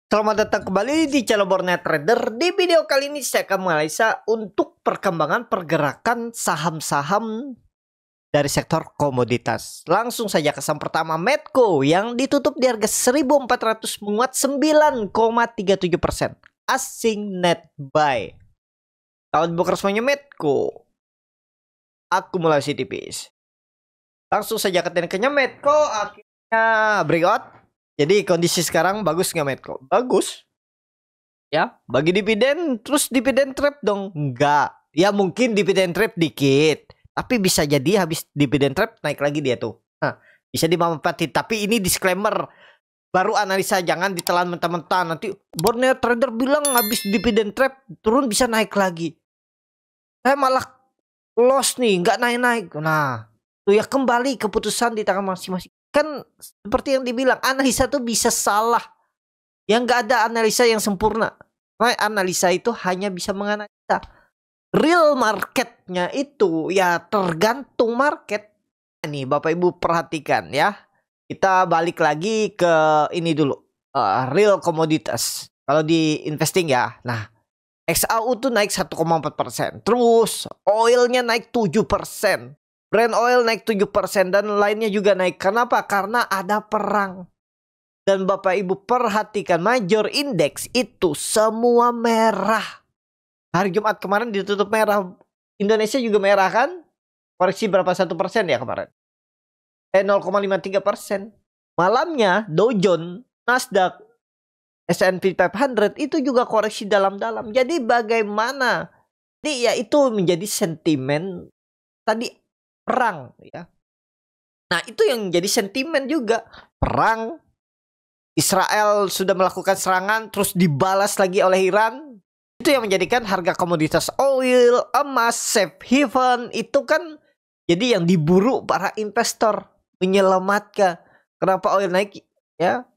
Selamat datang kembali di channel Borneo Trader. Di video kali ini saya akan menganalisa untuk perkembangan pergerakan saham-saham dari sektor komoditas. Langsung saja ke saham pertama, Medco yang ditutup di harga 1.400 menguat 9,37%. Asing net buy. Kalau dibuka resminya Medco, akumulasi tipis. Langsung saja ke tekniknya Medco akhirnya breakout. Jadi kondisi sekarang bagus nggak Medco? Bagus. Ya, bagi dividen terus dividen trap dong? Enggak. Ya mungkin dividen trap dikit. Tapi bisa jadi habis dividen trap naik lagi dia tuh. Nah, bisa dimanfaatin. Tapi ini disclaimer. Baru analisa, jangan ditelan mentah-mentah. Nanti Borneo Trader bilang habis dividen trap turun bisa naik lagi. Saya malah loss nih, nggak naik-naik. Nah, tuh ya kembali keputusan di tangan masing-masing. Kan seperti yang dibilang, analisa tuh bisa salah. Yang nggak ada analisa yang sempurna. Nah, analisa itu hanya bisa menganalisa. Real marketnya itu ya tergantung market. Nih Bapak Ibu perhatikan ya. Kita balik lagi ke ini dulu. Real komoditas. Kalau di investing ya. Nah, XAU tuh naik 1,4%. Terus oilnya naik 7%. Brand oil naik 7% dan lainnya juga naik. Kenapa? Karena ada perang. Dan Bapak Ibu perhatikan major index itu semua merah. Hari Jumat kemarin ditutup merah. Indonesia juga merah kan? Koreksi berapa 1% ya kemarin? 0,53%. Malamnya Dow Jones, Nasdaq, S&P 500 itu juga koreksi dalam-dalam. Jadi bagaimana? Jadi ya itu menjadi sentimen tadi perang ya. Nah, itu yang jadi sentimen juga. Perang. Israel sudah melakukan serangan terus dibalas lagi oleh Iran. Itu yang menjadikan harga komoditas oil, emas, safe haven itu kan jadi yang diburu para investor menyelamatkan. Kenapa oil naik ya?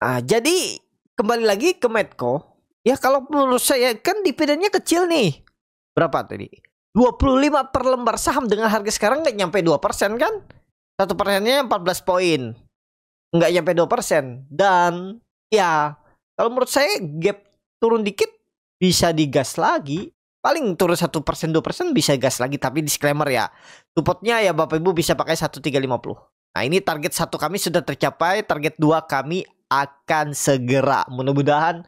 Nah, jadi kembali lagi ke Medco. Ya kalau menurut saya kan dividennya kecil nih. Berapa tadi? 25 per lembar saham dengan harga sekarang nggak nyampe 2% kan? 1%-nya 14 poin. Nggak nyampe 2%. Dan ya kalau menurut saya gap turun dikit bisa digas lagi. Paling turun 1% 2% bisa gas lagi. Tapi disclaimer ya. Supportnya ya Bapak Ibu bisa pakai 1350. Nah ini target 1 kami sudah tercapai. Target 2 kami akan segera. Mudah-mudahan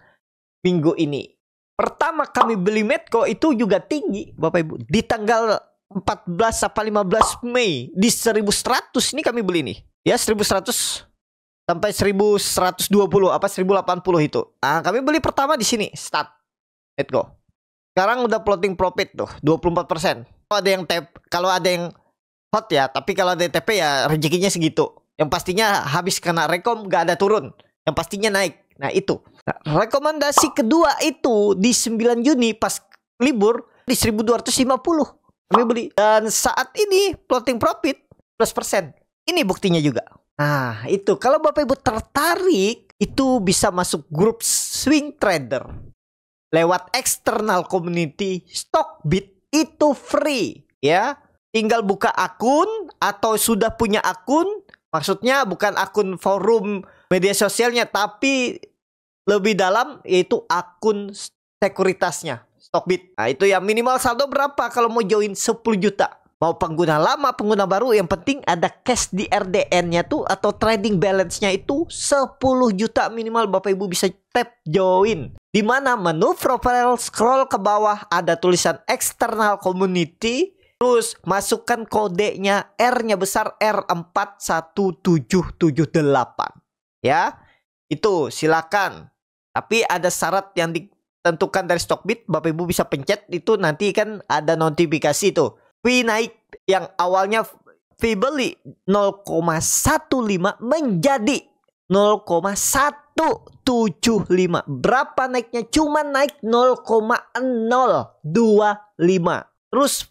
minggu ini. Pertama kami beli Medco itu juga tinggi Bapak Ibu. Di tanggal 14 apa 15 Mei di 1100 ini kami beli nih. Ya 1100 sampai 1120 apa 1080 itu. Nah, kami beli pertama di sini start Medco. Sekarang udah floating profit tuh 24%. Kalau ada yang hot ya, tapi kalau ada TP ya rezekinya segitu. Yang pastinya habis kena rekom gak ada turun. Yang pastinya naik. Nah itu. Nah, rekomendasi kedua itu di 9 Juni pas libur di 1250 kami beli. Dan saat ini floating profit plus persen. Ini buktinya juga. Nah itu kalau Bapak Ibu tertarik itu bisa masuk grup swing trader. Lewat external community Stockbit itu free ya. Tinggal buka akun atau sudah punya akun. Maksudnya bukan akun forum media sosialnya, tapi lebih dalam yaitu akun sekuritasnya Stockbit. Nah itu ya minimal saldo berapa kalau mau join 10 juta. Mau pengguna lama, pengguna baru, yang penting ada cash di RDN-nya tuh atau trading balance-nya itu 10 juta minimal Bapak Ibu bisa tap join. Di mana menu profile scroll ke bawah ada tulisan external community. Terus masukkan kodenya R-nya besar R41778. Ya, itu silakan. Tapi ada syarat yang ditentukan dari Stockbit. Bapak Ibu bisa pencet itu nanti kan ada notifikasi tuh. Fee naik yang awalnya fee beli 0,15 menjadi 0,175. Berapa naiknya? Cuma naik 0,025. Terus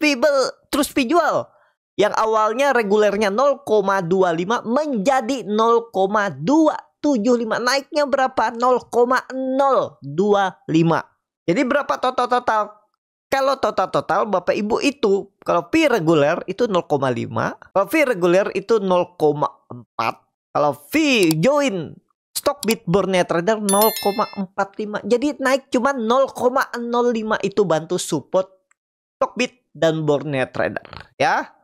fee jual yang awalnya regulernya 0,25 menjadi 0,275. Naiknya berapa? 0,025. Jadi berapa total? Kalau total Bapak Ibu itu kalau fee reguler itu 0,5, kalau fee reguler itu 0,4, kalau fee join Stockbit Borneo Trader 0,45. Jadi naik cuma 0,05, itu bantu support Stockbit dan Borneo Trader ya.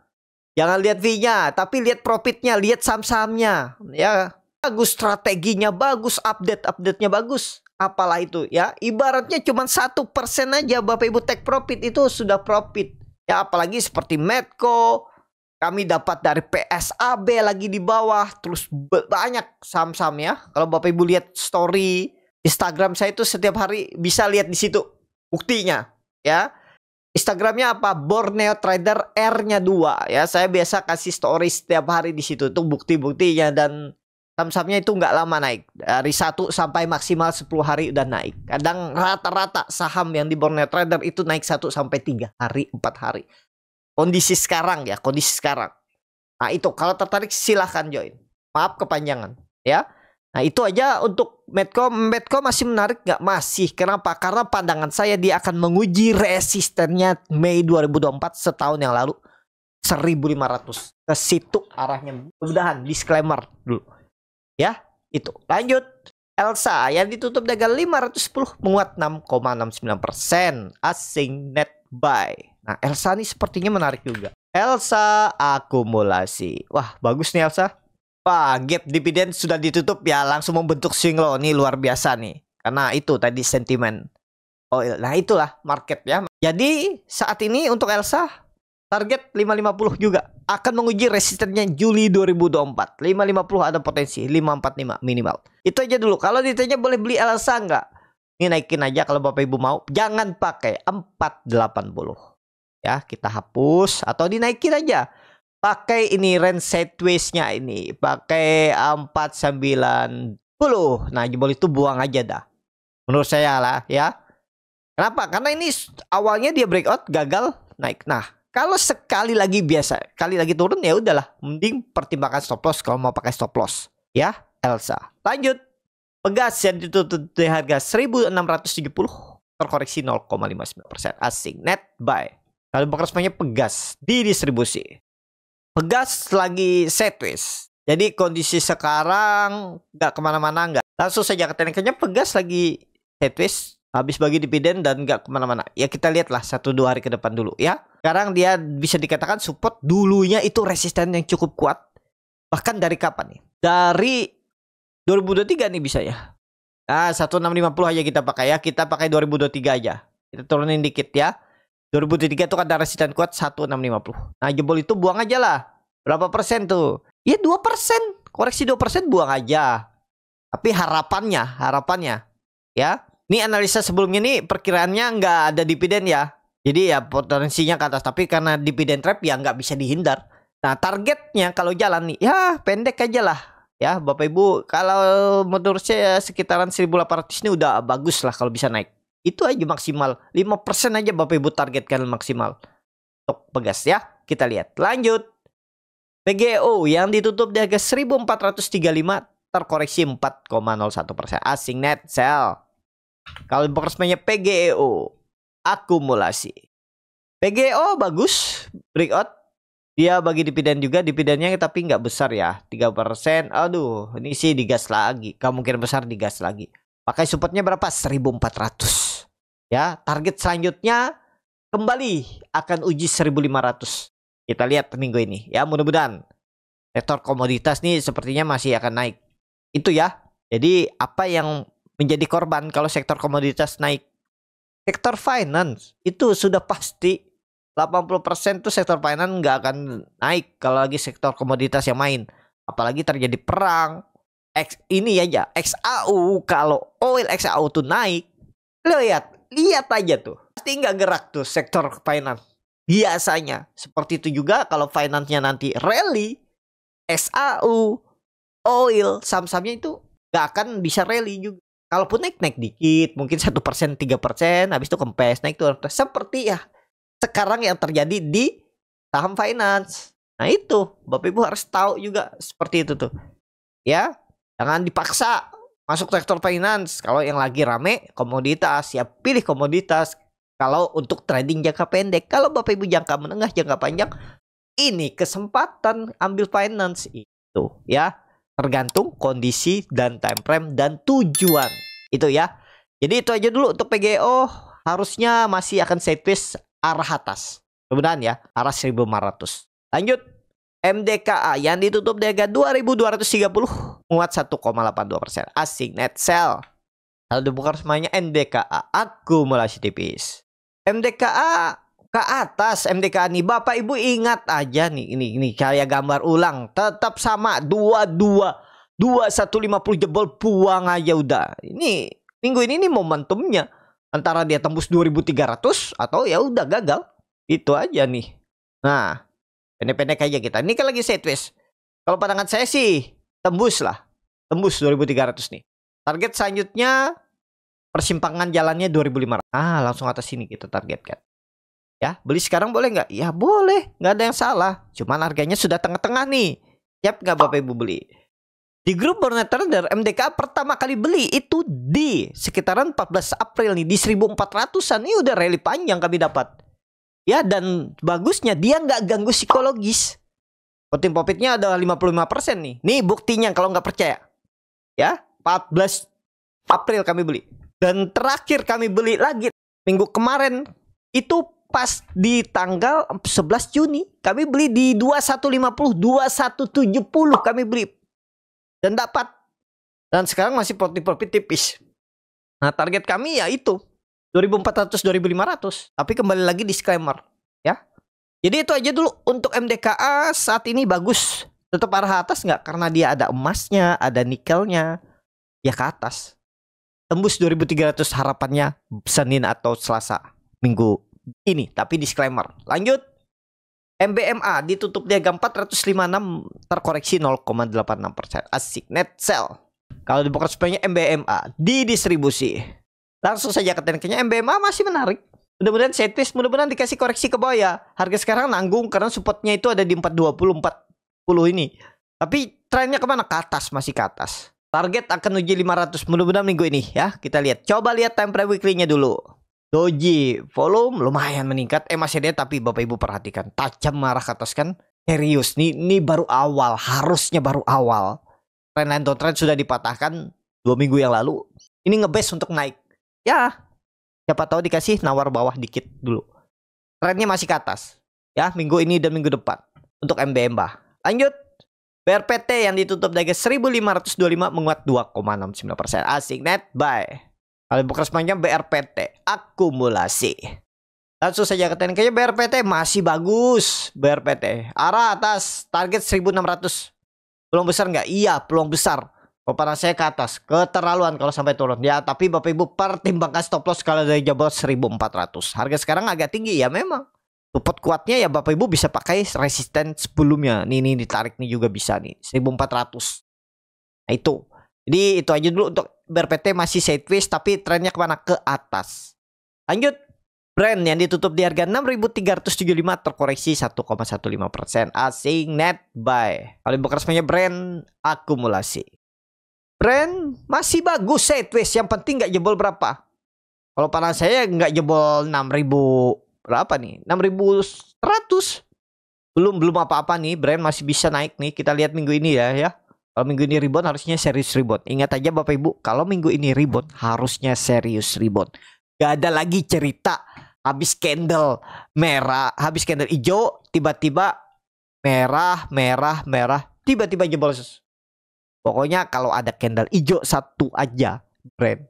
Jangan lihat V-nya, tapi lihat profitnya, lihat saham-sahamnya ya. Bagus strateginya, bagus update-nya bagus. Apalah itu ya. Ibaratnya cuma 1% aja Bapak Ibu take profit itu sudah profit. Ya apalagi seperti Medco, kami dapat dari PSAB lagi di bawah, terus banyak saham-saham ya. Kalau Bapak Ibu lihat story Instagram saya itu setiap hari bisa lihat di situ buktinya ya. Instagramnya apa? Borneo Trader R-nya 2 ya. Saya biasa kasih story setiap hari di situ tuh bukti-buktinya, dan saham-sahamnya itu nggak lama naik. Dari 1 sampai maksimal 10 hari udah naik. Kadang rata-rata saham yang di Borneo Trader itu naik 1 sampai 3 hari, 4 hari. Kondisi sekarang ya, kondisi sekarang. Nah itu kalau tertarik silahkan join. Maaf kepanjangan ya. Nah itu aja untuk Medco. Medco masih menarik nggak? Masih. Kenapa? Karena pandangan saya dia akan menguji resistennya Mei 2024 setahun yang lalu 1.500. Ke situ arahnya. Mudah-mudahan disclaimer dulu. Ya itu. Lanjut. Elsa yang ditutup dagang 510 menguat 6,69%. Asing net buy. Nah Elsa ini sepertinya menarik juga. Elsa akumulasi. Wah bagus nih Elsa. Wah, gap dividen sudah ditutup ya, langsung membentuk swing low. Ini luar biasa nih. Karena itu tadi sentimen oil. Nah, itulah market ya. Jadi, saat ini untuk Elsa target 550 juga. Akan menguji resistennya Juli 2024. 550 ada potensi, 545 minimal. Itu aja dulu. Kalau ditanya boleh beli Elsa nggak? Ini naikin aja kalau Bapak Ibu mau. Jangan pakai 480. Ya, kita hapus atau dinaikin aja. Pakai ini range sideways-nya ini. Pakai 490. Nah, jebol itu buang aja dah. Menurut saya lah ya. Kenapa? Karena ini awalnya dia breakout, gagal naik. Nah, kalau sekali lagi biasa, kali lagi turun ya udahlah. Mending pertimbangkan stop loss kalau mau pakai stop loss. Ya, Elsa. Lanjut. Pegas yang ditutup di harga 1.670. Terkoreksi 0,59%. Asing net buy. Kalau bekerjanya Pegas di distribusi. Pegas lagi sideways. Jadi kondisi sekarang nggak kemana-mana, nggak. Langsung saja ke tekniknya. Pegas lagi sideways. Habis bagi dividen dan nggak kemana-mana. Ya kita lihatlah 1-2 hari ke depan dulu ya. Sekarang dia bisa dikatakan support. Dulunya itu resisten yang cukup kuat. Bahkan dari kapan nih? Dari 2023 nih bisa ya. Nah 1650 aja kita pakai ya. Kita pakai 2023 aja. Kita turunin dikit ya. 2023 itu kan ada resisten kuat 1650. Nah jebol itu buang aja lah. Berapa persen tuh? Ya 2%. Koreksi 2% buang aja. Tapi harapannya ya. Ini analisa sebelumnya nih perkiraannya nggak ada dividen ya. Jadi ya potensinya ke atas. Tapi karena dividen trap ya nggak bisa dihindar. Nah targetnya kalau jalan nih ya pendek aja lah. Ya Bapak Ibu kalau menurut saya sekitaran 1800 ini udah bagus lah kalau bisa naik. Itu aja maksimal 5% aja Bapak Ibu targetkan maksimal. Untuk Pegas ya. Kita lihat. Lanjut. PGO yang ditutup di harga 1435 terkoreksi 4,01%. Asing net sell. Kalau bekerjanya PGO akumulasi. PGO bagus breakout. Dia bagi dividen juga. Dividennya tapi nggak besar ya. 3%. Aduh ini sih digas lagi. Kemungkinan besar digas lagi. Pakai supportnya berapa? 1400. Ya, target selanjutnya kembali akan uji 1500. Kita lihat minggu ini ya, mudah-mudahan sektor komoditas nih sepertinya masih akan naik. Itu ya. Jadi apa yang menjadi korban kalau sektor komoditas naik? Sektor finance itu sudah pasti 80% tuh sektor finance nggak akan naik kalau lagi sektor komoditas yang main. Apalagi terjadi perang. Ini aja XAU, kalau oil XAU tuh naik, lihat aja tuh pasti nggak gerak tuh sektor finance biasanya. Seperti itu juga kalau finance-nya nanti rally, XAU, oil, saham-sahamnya itu nggak akan bisa rally juga. Kalaupun naik dikit, mungkin 1%, 3%, habis itu kempes naik tuh seperti ya sekarang yang terjadi di saham finance. Nah itu Bapak Ibu harus tahu juga seperti itu tuh ya. Jangan dipaksa masuk sektor finance. Kalau yang lagi rame komoditas, ya pilih komoditas. Kalau untuk trading jangka pendek. Kalau Bapak Ibu jangka menengah, jangka panjang, ini kesempatan ambil finance itu ya. Tergantung kondisi dan time frame dan tujuan. Itu ya. Jadi itu aja dulu untuk PGO. Harusnya masih akan sideways arah atas. Mudah-mudahan ya, arah 1500. Lanjut. MDKA yang ditutup di harga 2230 menguat 1,82%. Asing net sell. Kalau dibuka semuanya MDKA akumulasi tipis. MDKA ke atas, MDKA nih Bapak Ibu ingat aja nih, ini kayak gambar ulang, tetap sama 2150 jebol puang aja udah. Ini minggu ini nih momentumnya antara dia tembus 2300 atau ya udah gagal. Itu aja nih. Nah, pendek-pendek aja kita. Ini kan lagi sideways. Kalau pandangan saya sih tembus lah. Tembus 2300 nih. Target selanjutnya persimpangan jalannya 2500. Ah, langsung atas sini kita targetkan. Ya, beli sekarang boleh nggak? Ya boleh, nggak ada yang salah. Cuman harganya sudah tengah-tengah nih. Siap nggak Bapak Ibu beli? Di grup Bornet Trader, MDKA pertama kali beli itu di sekitaran 14 April nih. Di 1400-an. Ini udah rally panjang kami dapat. Ya, dan bagusnya dia nggak ganggu psikologis. Floating profitnya ada 55% nih. Nih buktinya kalau nggak percaya. Ya, 14 April kami beli. Dan terakhir kami beli lagi minggu kemarin itu pas di tanggal 11 Juni kami beli di 2150, 2170 kami beli dan dapat. Dan sekarang masih profit tipis. Nah, target kami ya itu 2400 2500. Tapi kembali lagi disclaimer ya. Jadi itu aja dulu untuk MDKA saat ini bagus. Tetap arah atas nggak? Karena dia ada emasnya, ada nikelnya. Ya ke atas. Tembus 2300 harapannya Senin atau Selasa minggu ini, tapi disclaimer. Lanjut. MBMA ditutup di harga 456 terkoreksi 0,86%. Asik net sell. Kalau dibuka sebenarnya MBMA di distribusi. Langsung saja ke tekniknya. MBMA masih menarik. Mudah-mudahan sideways, mudah-mudahan dikasih koreksi ke bawah ya. Harga sekarang nanggung karena supportnya itu ada di 420 40 ini. Tapi trennya kemana? Ke atas, masih ke atas. Target akan uji 500 mudah-mudahan minggu ini ya. Kita lihat. Coba lihat time frame weekly-nya dulu. Doji volume lumayan meningkat MACD, tapi Bapak Ibu perhatikan tajam marah ke atas kan. Serius ini baru awal, harusnya baru awal. Trendline downtrend sudah dipatahkan 2 minggu yang lalu. Ini ngebase untuk naik. Ya, siapa tahu dikasih nawar bawah dikit dulu. Trennya masih ke atas. Ya, minggu ini dan minggu depan untuk MBMA. Lanjut. BRPT yang ditutup dari 1525 menguat 2,69%. Asik net buy. Kalau buka sepanjang BRPT akumulasi. Langsung saja ke tekniknya. BRPT masih bagus. BRPT arah atas target 1600. Peluang besar nggak? Iya, peluang besar. Kalau saya ke atas, keterlaluan kalau sampai turun. Ya, tapi Bapak Ibu pertimbangkan stop loss kalau dari jabal 1400. Harga sekarang agak tinggi ya memang. Support kuatnya ya Bapak Ibu bisa pakai resisten sebelumnya. Nih ditarik nih juga bisa nih 1400. Nah itu. Jadi itu aja dulu untuk BRPT masih sideways tapi trennya kemana? Ke atas. Lanjut. Brand yang ditutup di harga 6375 terkoreksi 1,15%. Asing net buy. Kalau buka resminya brand akumulasi. Brand masih bagus sideways. Yang penting nggak jebol berapa. Kalau pandangan saya nggak jebol 6000 berapa nih? 6100. Belum apa-apa nih. Brand masih bisa naik nih. Kita lihat minggu ini ya. Kalau minggu ini rebound harusnya serius rebound. Ingat aja Bapak Ibu, kalau minggu ini rebound harusnya serius rebound. Gak ada lagi cerita habis candle merah, habis candle hijau, tiba-tiba merah, tiba-tiba jebol. Pokoknya kalau ada candle hijau satu aja brand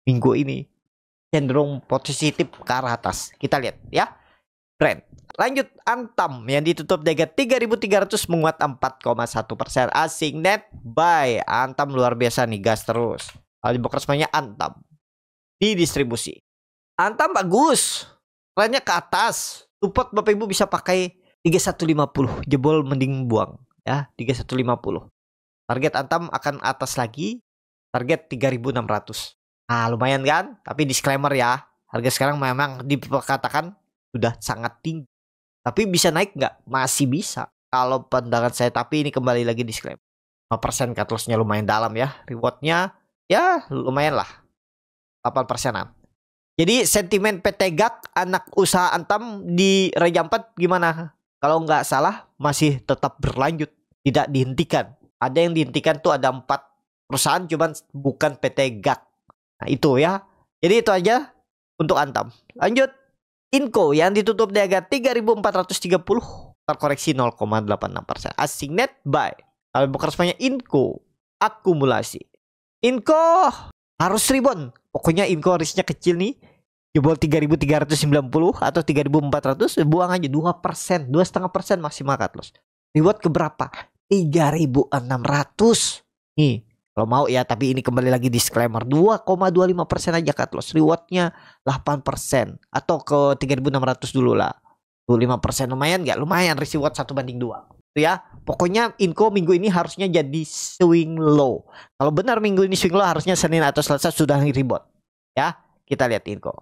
minggu ini cenderung positif ke arah atas. Kita lihat ya. Brand. Lanjut Antam yang ditutup di harga 3300 menguat 4,1%. Asing net buy. Antam luar biasa nih, gas terus. Kalau dibuka semuanya Antam di distribusi. Antam bagus. Trennya ke atas. Support Bapak Ibu bisa pakai 3150. Jebol mending buang ya, 3150. Target Antam akan atas lagi. Target 3600. Nah, lumayan kan? Tapi disclaimer ya. Harga sekarang memang dikatakan sudah sangat tinggi. Tapi bisa naik nggak? Masih bisa. Kalau pandangan saya. Tapi ini kembali lagi disclaimer. 5% cut loss-nya lumayan dalam ya. Reward-nya ya lumayan lah. 8%-an. Jadi sentimen PT GAK anak usaha Antam di Raja 4 gimana? Kalau nggak salah masih tetap berlanjut. Tidak dihentikan. Ada yang dihentikan tuh ada 4 perusahaan, cuman bukan PT GAC. Nah itu ya. Jadi itu aja untuk Antam. Lanjut. Inco yang ditutup di harga 3.430 terkoreksi 0,86%. Asing net buy. Kalau bukan responnya Inco akumulasi. Inco harus rebound. Pokoknya Inco risknya kecil nih. Jebol 3.390 atau 3.400, buang aja 2%, 2,5% maksimal cut loss. Reward ke berapa? 3.600. Nih, kalau mau ya, tapi ini kembali lagi disclaimer, 2,25% aja cut loss. Rewardnya 8% atau ke 3.600 dulu lah. 5% lumayan nggak? Lumayan, risk reward 1/2. Itu ya. Pokoknya Inco minggu ini harusnya jadi swing low. Kalau benar minggu ini swing low, harusnya Senin atau Selasa sudah rebound. Ya, kita lihat Inco.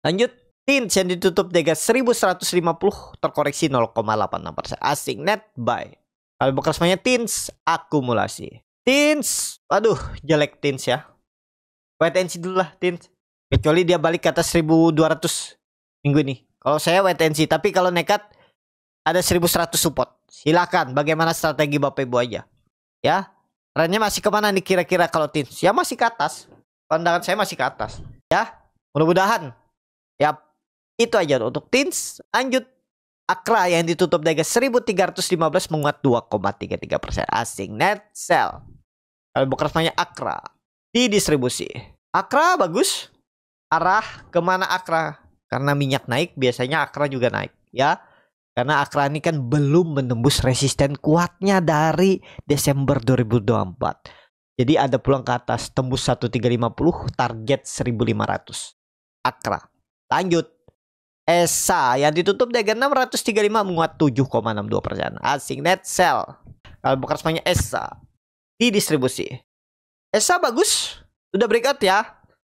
Lanjut, TINS yang ditutup di harga 1.150 terkoreksi 0,86%. Asing net buy. Kalau bukan semuanya TINS akumulasi. TINS, aduh jelek TINS ya. Wait and see dulu lah TINS. Kecuali dia balik ke atas 1.200 minggu ini. Kalau saya wait and see, tapi kalau nekat ada 1.100 support. Silakan, bagaimana strategi Bapak Ibu aja. Ya, trennya masih kemana nih kira-kira kalau TINS? Ya masih ke atas. Pandangan saya masih ke atas. Ya, mudah-mudahan. Ya, itu aja untuk TINS. Lanjut, Akra yang ditutup di harga 1.315 menguat 2,33%. Asing net sell. Kalau bukan resmanya Akra di distribusi. Akra bagus. Arah kemana Akra? Karena minyak naik, biasanya Akra juga naik. Ya, karena Akra ini kan belum menembus resisten kuatnya dari Desember 2024. Jadi ada peluang ke atas, tembus 1350, target 1.500. Akra. Lanjut, ESA yang ditutup di harga 635 menguat 7,62%. Asing net sell. Kalau bukan semuanya ESA di distribusi. ESA bagus, udah breakout ya.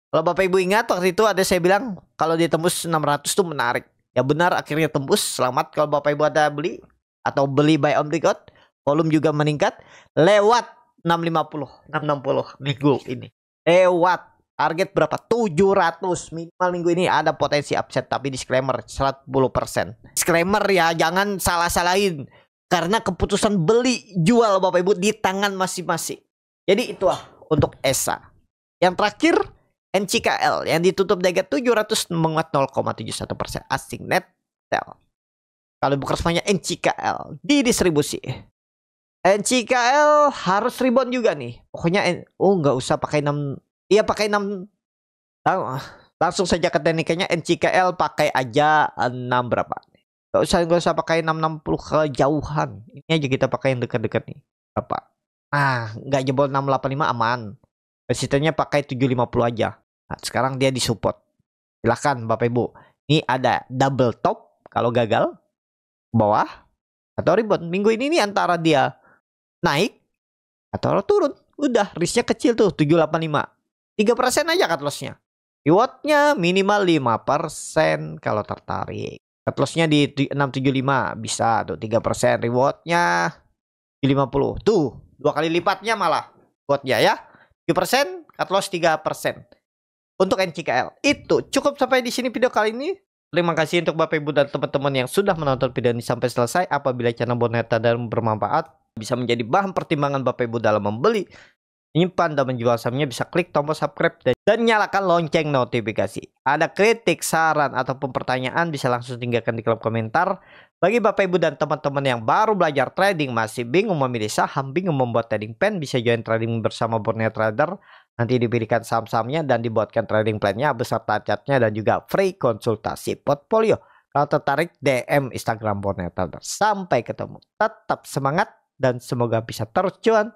Kalau Bapak Ibu ingat waktu itu ada saya bilang kalau dia tembus 600 tuh menarik. Ya benar, akhirnya tembus. Selamat kalau Bapak Ibu ada beli atau beli buy on breakout. Volume juga meningkat lewat 650, 660 minggu ini. Lewat. Target berapa? 700 minimal minggu ini ada potensi upset, tapi disclaimer 110%. Disclaimer ya, jangan salah-salahin karena keputusan beli jual Bapak Ibu di tangan masing-masing. Jadi itulah untuk ESA. Yang terakhir NCKL yang ditutup di harga 700 menguat 0,71%. Asing net sell. Kalau bukan semuanya NCKL di distribusi. NCKL harus rebound juga nih. Pokoknya nggak usah pakai 6. Iya pakai 6. Langsung saja ke teknikanya NCKL pakai aja 6 berapa. Gak usah pakai 660 kejauhan. Ini aja kita pakai yang dekat-dekat nih. Berapa? Nah, nggak jebol 685 aman. Resistennya pakai 750 aja. Nah, sekarang dia disupport. Silahkan Bapak Ibu. Ini ada double top kalau gagal bawah atau rebound. Minggu ini nih antara dia naik atau turun. Udah, risknya kecil tuh 785. 3% aja cut lossnya. Rewardnya minimal 5% kalau tertarik. Cut lossnya di 675 bisa tuh 3%. Rewardnya 50. Tuh 2 kali lipatnya malah rewardnya ya. 7%, cut loss 3%. Untuk NCKL. Itu cukup sampai di sini video kali ini. Terima kasih untuk Bapak Ibu dan teman-teman yang sudah menonton video ini sampai selesai. Apabila channel Boneta dan bermanfaat, bisa menjadi bahan pertimbangan Bapak Ibu dalam membeli, menyimpan dan menjual sahamnya, bisa klik tombol subscribe dan nyalakan lonceng notifikasi. Ada kritik, saran, ataupun pertanyaan bisa langsung tinggalkan di kolom komentar. Bagi Bapak Ibu dan teman-teman yang baru belajar trading, masih bingung memilih saham, bingung membuat trading plan, bisa join trading bersama Borneo Trader. Nanti diberikan saham-sahamnya dan dibuatkan trading plan-nya beserta chartnya dan juga free konsultasi portfolio. Kalau tertarik DM Instagram Borneo Trader. Sampai ketemu. Tetap semangat dan semoga bisa terus cuan.